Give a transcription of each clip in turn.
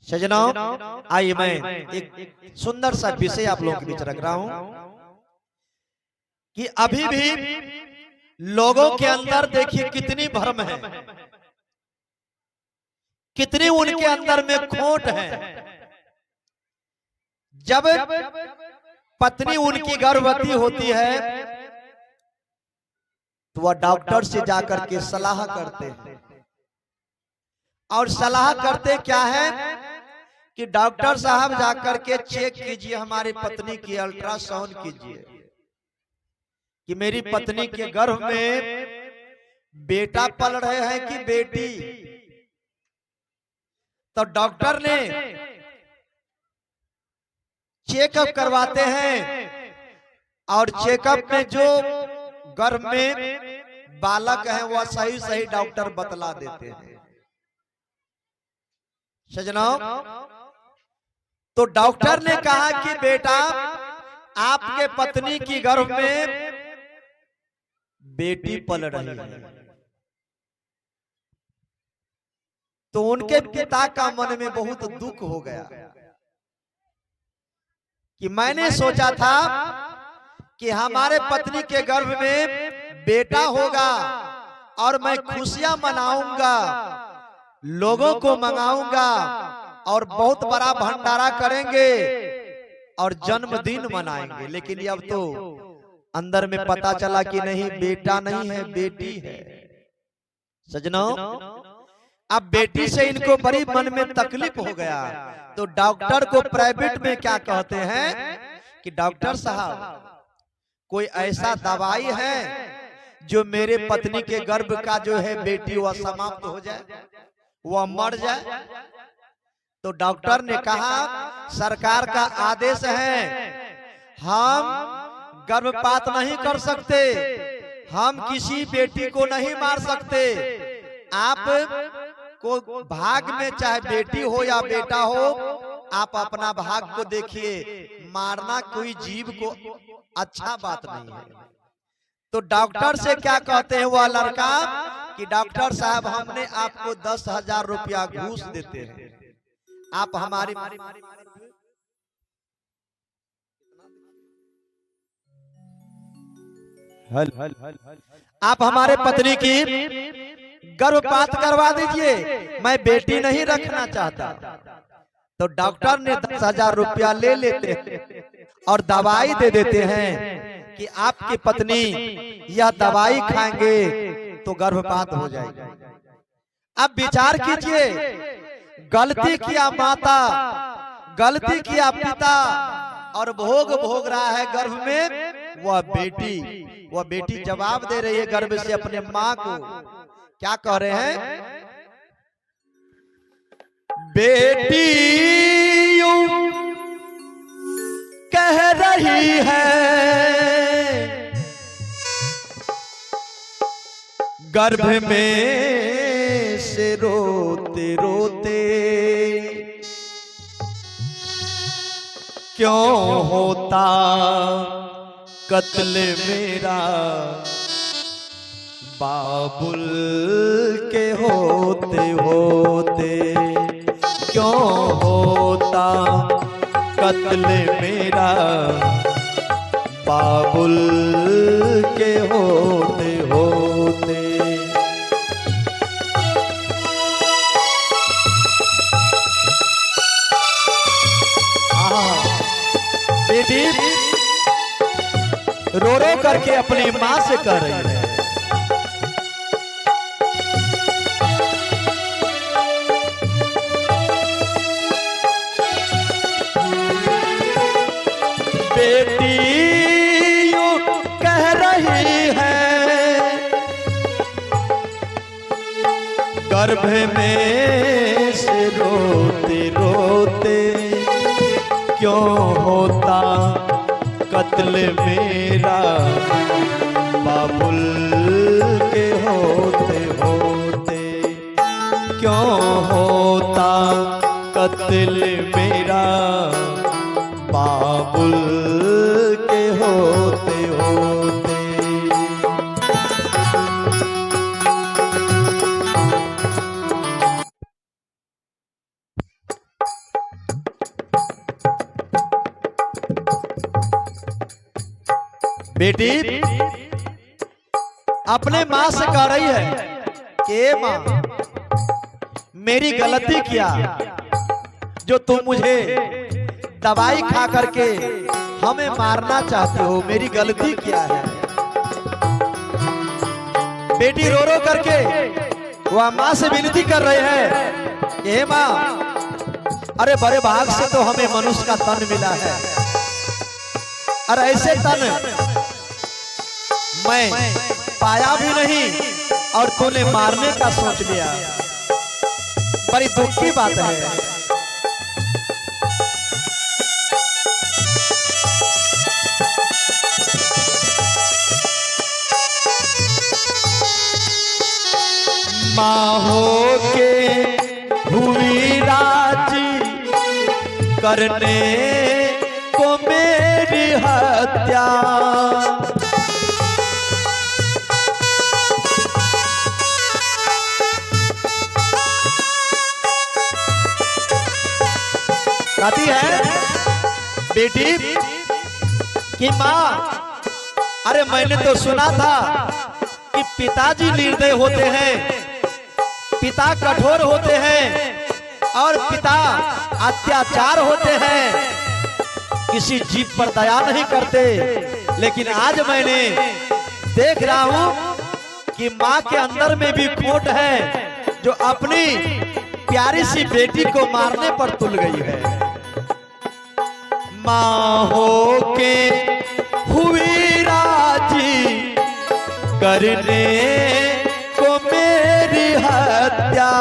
सजनाओं, आइए मैं एक सुंदर सा विषय आप लोगों के बीच रख रहा हूं कि अभी भी लोगों के अंदर देखिए कितनी भ्रम है, कितनी उनके अंदर में खोट है। जब पत्नी उनकी गर्भवती होती है तो वह डॉक्टर से जाकर के सलाह करते हैं, और सलाह करते क्या है कि डॉक्टर साहब जाकर के चेक कीजिए, हमारी पत्नी की अल्ट्रासाउंड कीजिए कि मेरी पत्नी के गर्भ में बेटा पल रहे हैं कि बेटी। तो डॉक्टर ने चेकअप करवाते हैं और चेकअप में जो गर्भ में बालक है वह सही सही डॉक्टर बतला देते हैं। सजनाओ, तो डॉक्टर ने कहा कि बेटा आपके पत्नी की गर्भ में बेटी पल रही है। तो उनके पिता का मन में बहुत दुख हो गया कि मैंने सोचा था कि हमारे पत्नी के गर्भ में बेटा होगा और मैं खुशियां मनाऊंगा, लोगों को मंगाऊंगा और बहुत बड़ा भंडारा करेंगे और जन्मदिन मनाएंगे। लेकिन अब तो अंदर में पता चला कि नहीं, बेटा नहीं है, बेटी है। सजनों, अब बेटी से इनको बड़ी मन में तकलीफ हो गया। तो डॉक्टर को प्राइवेट में क्या कहते हैं कि डॉक्टर साहब कोई ऐसा दवाई है जो मेरे पत्नी के गर्भ का जो है बेटी वह समाप्त हो जाए, वह मर जाए। तो डॉक्टर ने कहा सरकार का आदेश है, हम गर्भपात नहीं कर सकते, हम किसी बेटी को नहीं मार सकते। आप को भाग में चाहे बेटी हो या बेटा हो, आप अपना भाग को देखिए, मारना कोई जीव को अच्छा बात नहीं है। तो डॉक्टर से क्या कहते हैं वह लड़का कि डॉक्टर साहब हमने आपको 10,000 रुपया घूस देते हैं, आप हमारी आप हमारे पत्नी की गर्भपात करवा दीजिए, मैं बेटी नहीं रखना चाहता। तो डॉक्टर ने 10,000 रुपया ले लेते हैं और दवाई दे देते हैं कि आपकी पत्नी यह दवाई खाएंगे तो गर्भपात हो जाएगी। अब विचार कीजिए, गलती किया माता, गलती किया पिता और भोग भोग रहा है गर्भ में वह बेटी। वह बेटी जवाब दे रही है गर्भ से अपने माँ को, क्या कह रहे हैं, बेटी यूं कह रही है गर्भ में से रोते रोते, क्यों होता कत्ल मेरा बाबुल के होते होते, क्यों होता कत्ल मेरा बाबुल के होते होते। बेटी रो रो करके अपनी माँ से कह रही है, बेटी यूं कह रही है गर्भ में से रोते रोते, क्यों होता कत्ल मेरा बाबुल के होते होते, क्यों होता कत्ल मेरा बाबुल के होते होते। बेटी अपने माँ से कह रही है कि माँ मेरी गलती क्या जो तुम मुझे दवाई खा करके हमें मारना चाहते हो, मेरी गलती क्या है। बेटी रो रो करके वह माँ से विनती कर रहे हैं कि हे माँ, अरे बड़े भाग से तो हमें मनुष्य का तन मिला है, और ऐसे तन मैं पाया भी नहीं और तूने मारने का सोच लिया, बड़ी दुख की बात है। माँ हो के हुई राजी करने को मेरी हत्या, कहती है बेटी कि माँ, अरे मैंने तो सुना था कि पिताजी निर्दय होते हैं, पिता कठोर होते हैं और पिता अत्याचार होते हैं, किसी जीव पर दया नहीं करते। लेकिन आज मैंने देख रहा हूं कि माँ के अंदर में भी खोट है, जो अपनी प्यारी सी बेटी को मारने पर तुल गई है। माँ हो के हुई राजी करने को मेरी हत्या,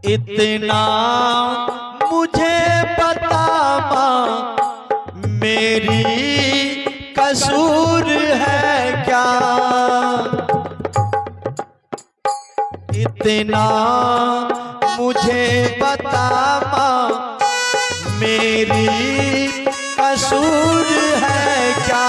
इतना मुझे बता माँ, मेरी कसूर है क्या, इतना मुझे बता माँ, मेरी कसूर है क्या।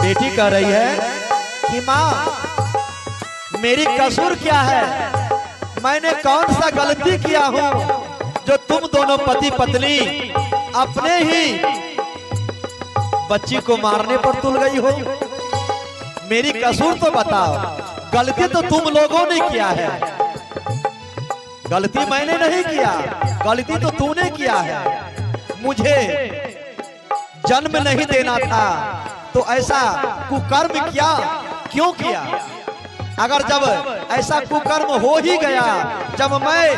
बेटी कह रही है कि माँ मेरी कसूर क्या है, मैंने कौन सा गलती किया हूँ जो तुम दोनों पति पत्नी अपने ही बच्ची को मारने पर तुल गई हो। मेरी कसूर तो बताओ, गलती तो तुम लोगों ने किया है, गलती मैंने नहीं किया, गलती तो तूने किया है। मुझे जन्म नहीं देना था तो ऐसा कुकर्म किया, क्यों किया। अगर जब ऐसा कुकर्म हो ही गया, जब मैं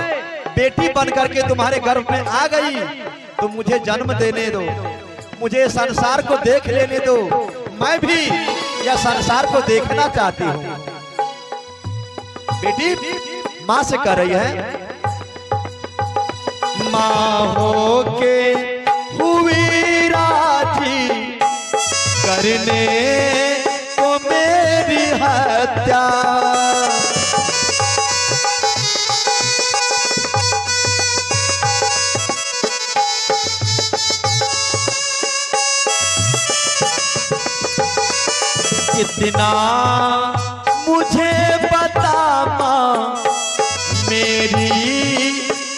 बेटी बन करके तुम्हारे गर्भ में आ गई, तो मुझे जन्म देने दो, मुझे संसार को देख लेने दो, मैं भी यह संसार को देखना चाहती हूँ। बेटी माँ से कह रही है, माँ हो के हुई राजी करने को मेरी हत्या, इतना मुझे बता माँ, मेरी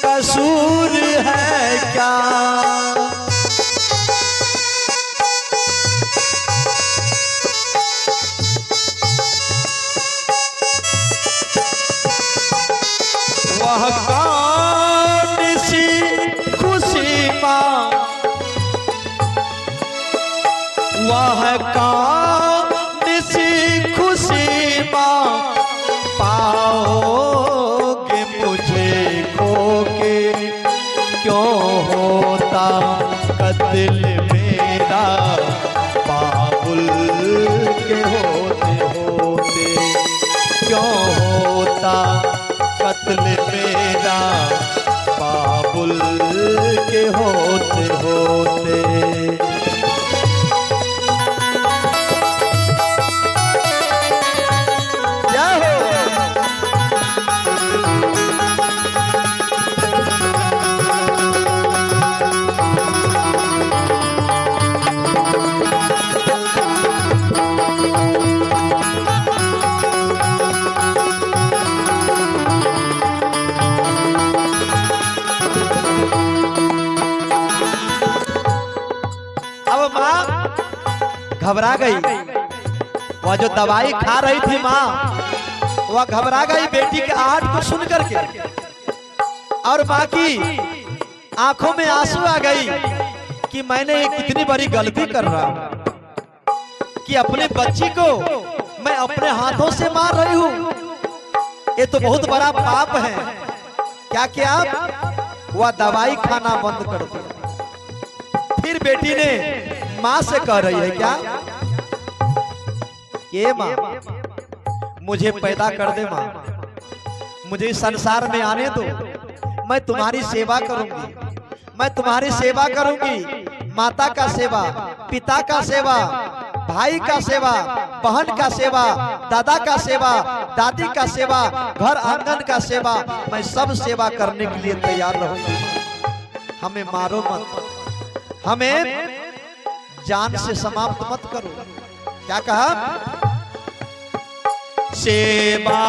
कसूर है क्या। वह कौन सी खुशी माँ, वह कौन सी खुशी माँ, पाओगे मुझे खो के, क्यों होता कत्ल मेरा बाबुल के होते होते, क्यों होता कत्ल मेरा बाबुल के होते होते। घबरा गई। वह जो दवाई खा रही थी माँ, वह घबरा गई बेटी के आहट को सुन करके, और माँ की आंखों में आंसू आ गई कि मैंने ये कितनी बड़ी गलती कर रहा हूं कि अपने बच्ची को मैं अपने हाथों से मार रही हूं। ये तो बहुत बड़ा पाप है। क्या किया? वह दवाई खाना बंद कर दिया। फिर बेटी ने माँ से कह रही है क्या, ये माँ मुझे पैदा कर दे माँ, मुझे इस संसार में आने दो, मैं तुम्हारी सेवा करूंगी, मैं तुम्हारी सेवा करूंगी। माता का सेवा, पिता का सेवा, भाई का सेवा, बहन का सेवा, दादा का सेवा, दादी का सेवा, घर आंगन का सेवा, मैं सब सेवा करने के लिए तैयार रहूंगी। हमें मारो मत, हमें जान से समाप्त मत करो। क्या कहा? सेवा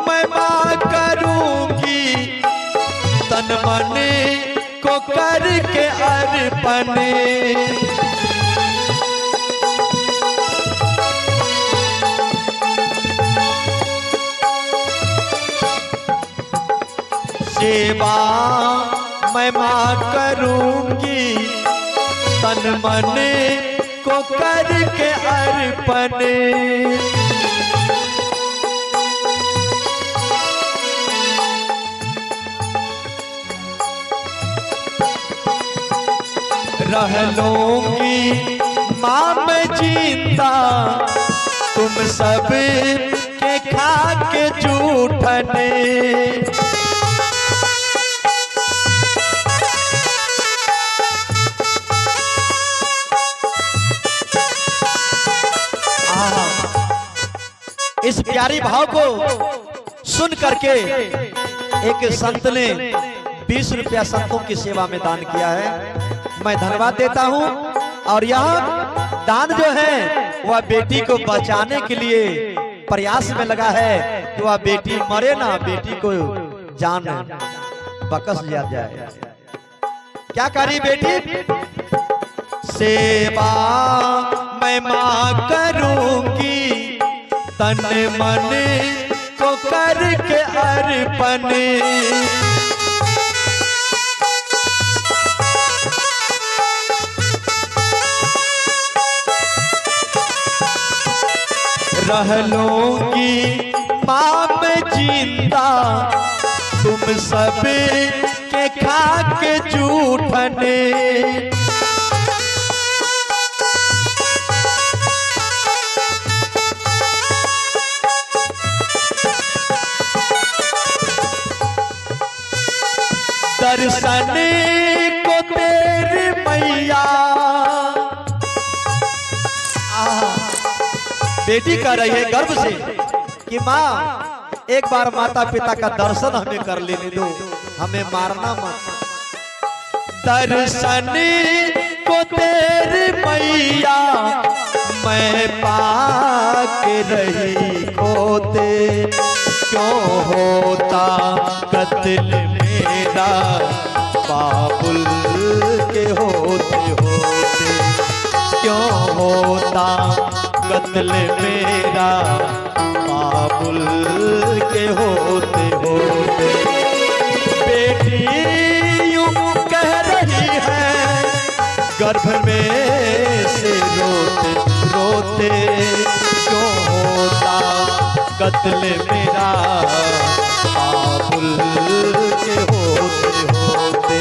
मैं मां करूंगी, तन मन को करके अर्पण। सेवा मैं मां करूंगी, तन मन को करके अर्पण। रह लूंगी माँ मैं जिंदा, तुम सब के खा के जूठने। इस प्यारी भाव को सुन करके एक संत ने 20 रुपया संतों की सेवा में दान किया है। मैं धन्यवाद देता हूं। और यह दान जो है वह बेटी को बचाने के लिए प्रयास में लगा है कि वह बेटी मरे ना, बेटी को जान बकस लिया जाए। क्या करी बेटी? सेवा मैं मां करूंगी, तन मन को करके अर्पण। रह लूंगी माँ मैं जिंदा, तुम सब के खा के जूठने। दर्शन को तेरी मैया, बेटी कह रही है गर्व से कि माँ एक बार माता पिता का दर्शन हमें कर लेने दो, हमें मारना मत। दर्शन को तेरी मैया मैं पाके रही खोते, क्यों होता कत्ल मेरा बाबुल के होते होते। क्यों होता कत्ल मेरा बाबुल के होते होते। बेटी यूं कह रही है गर्भ में से रोते रोते, क्यों होता कत्ल मेरा बाबुल के होते होते।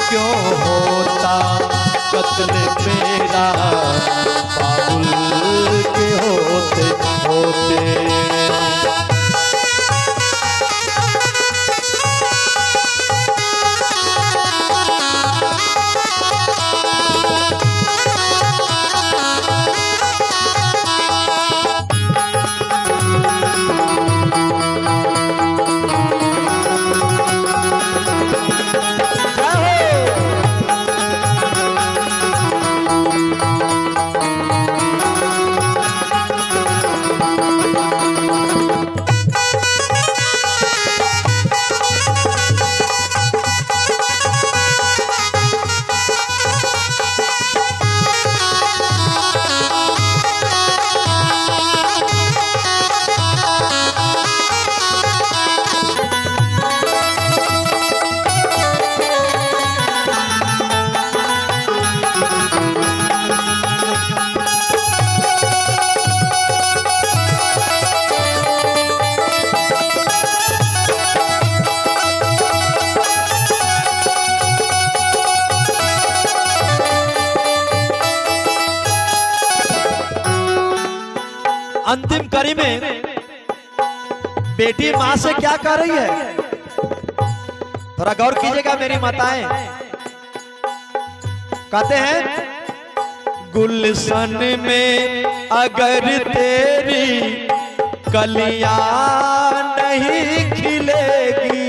क्यों होता कत्ल मेरा बाबुल के होते होते। अंतिम कड़ी में बेटी माँ से क्या कह रही है, थोड़ा गौर कीजिएगा मेरी माताएं। कहते हैं गुलशन में अगर तेरी कलियां नहीं खिलेगी,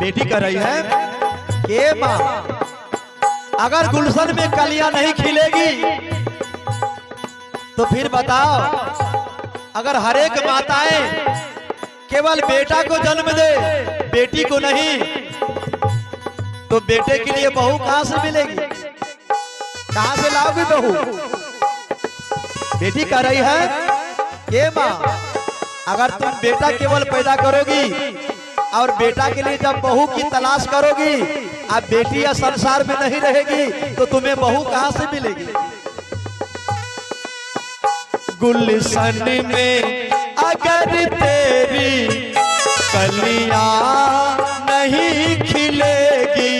बेटी कह रही है कि माँ अगर गुलशन में कलियां नहीं खिलेगी तो फिर बताओ, अगर हरेक माताएं केवल बेटा को जन्म दे बेटी को नहीं, तो बेटे के लिए बहू कहां से मिलेगी, कहां से लाओगी बहू। बेटी कह रही है ये माँ अगर तुम बेटा केवल पैदा करोगी और बेटा के लिए जब बहू की तलाश करोगी, अब बेटी या संसार में नहीं रहेगी, तो तुम्हें बहू कहां से मिलेगी। गुलशन में अगर तेरी कलियां नहीं खिलेगी,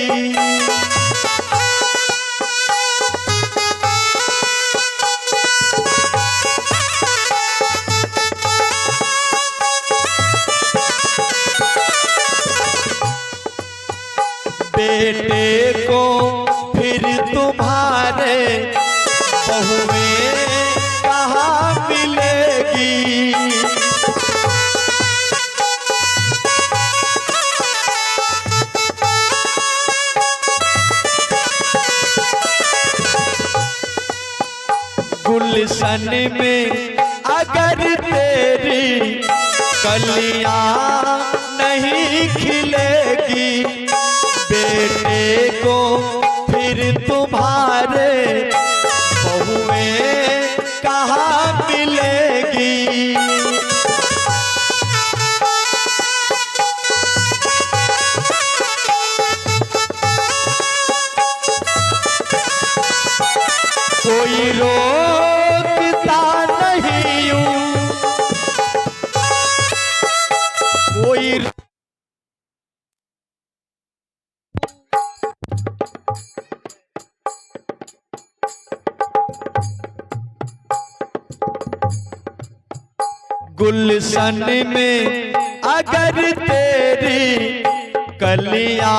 बेटे को फिर तुम्हारे बहुएं कहाँ मिलेगी। गुलशन में अगर तेरी कलियां नहीं खिलेगी, बेटे को फिर तुम्हारे बहुएं कहाँ मिलेगी। कोई रोकता नहीं यूं, कोई गुलशन में अगर तेरी कलियां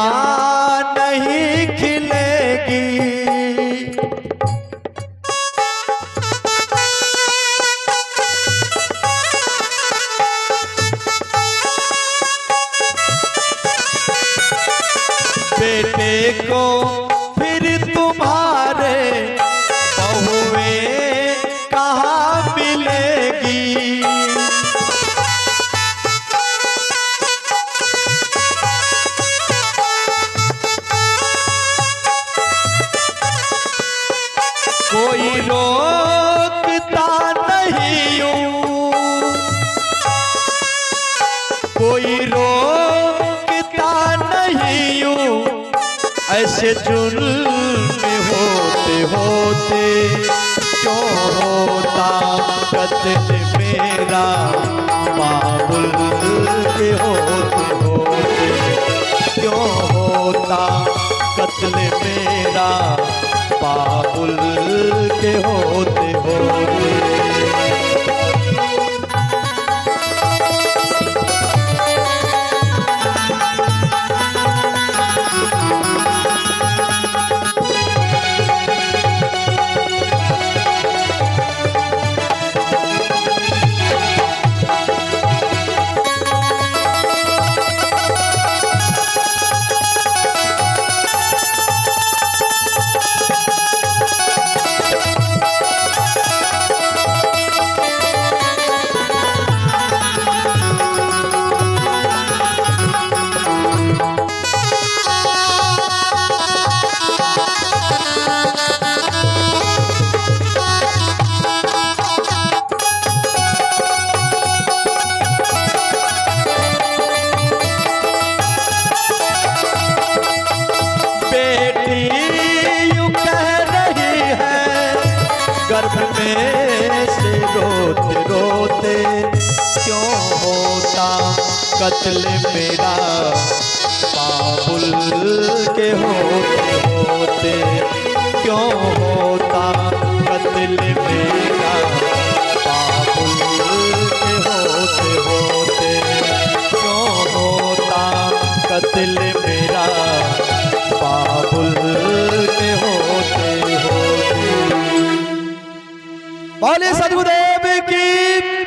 नहीं खिलेगी, बेटे को फिर तुम्हारे बहुएं कहाँ मिलेगी। कोई रोकता नहीं यूं, कोई रोकता नहीं यूं, ऐसे जुल्म होते होते क्यों होता कत्ल मेरा, बाबुल के होते होते क्यों होता कत्ल मेरा, बाबुल के होते होते। गर्भ में से रोते रोते क्यों होता कत्ल मेरा बाबुल के होते होते क्यों होता, कत्ल मेरा बाबुल के होते होते क्यों होता, कत्ल मेरा बाबुल के होते होते। बोले सदगुरुदेव की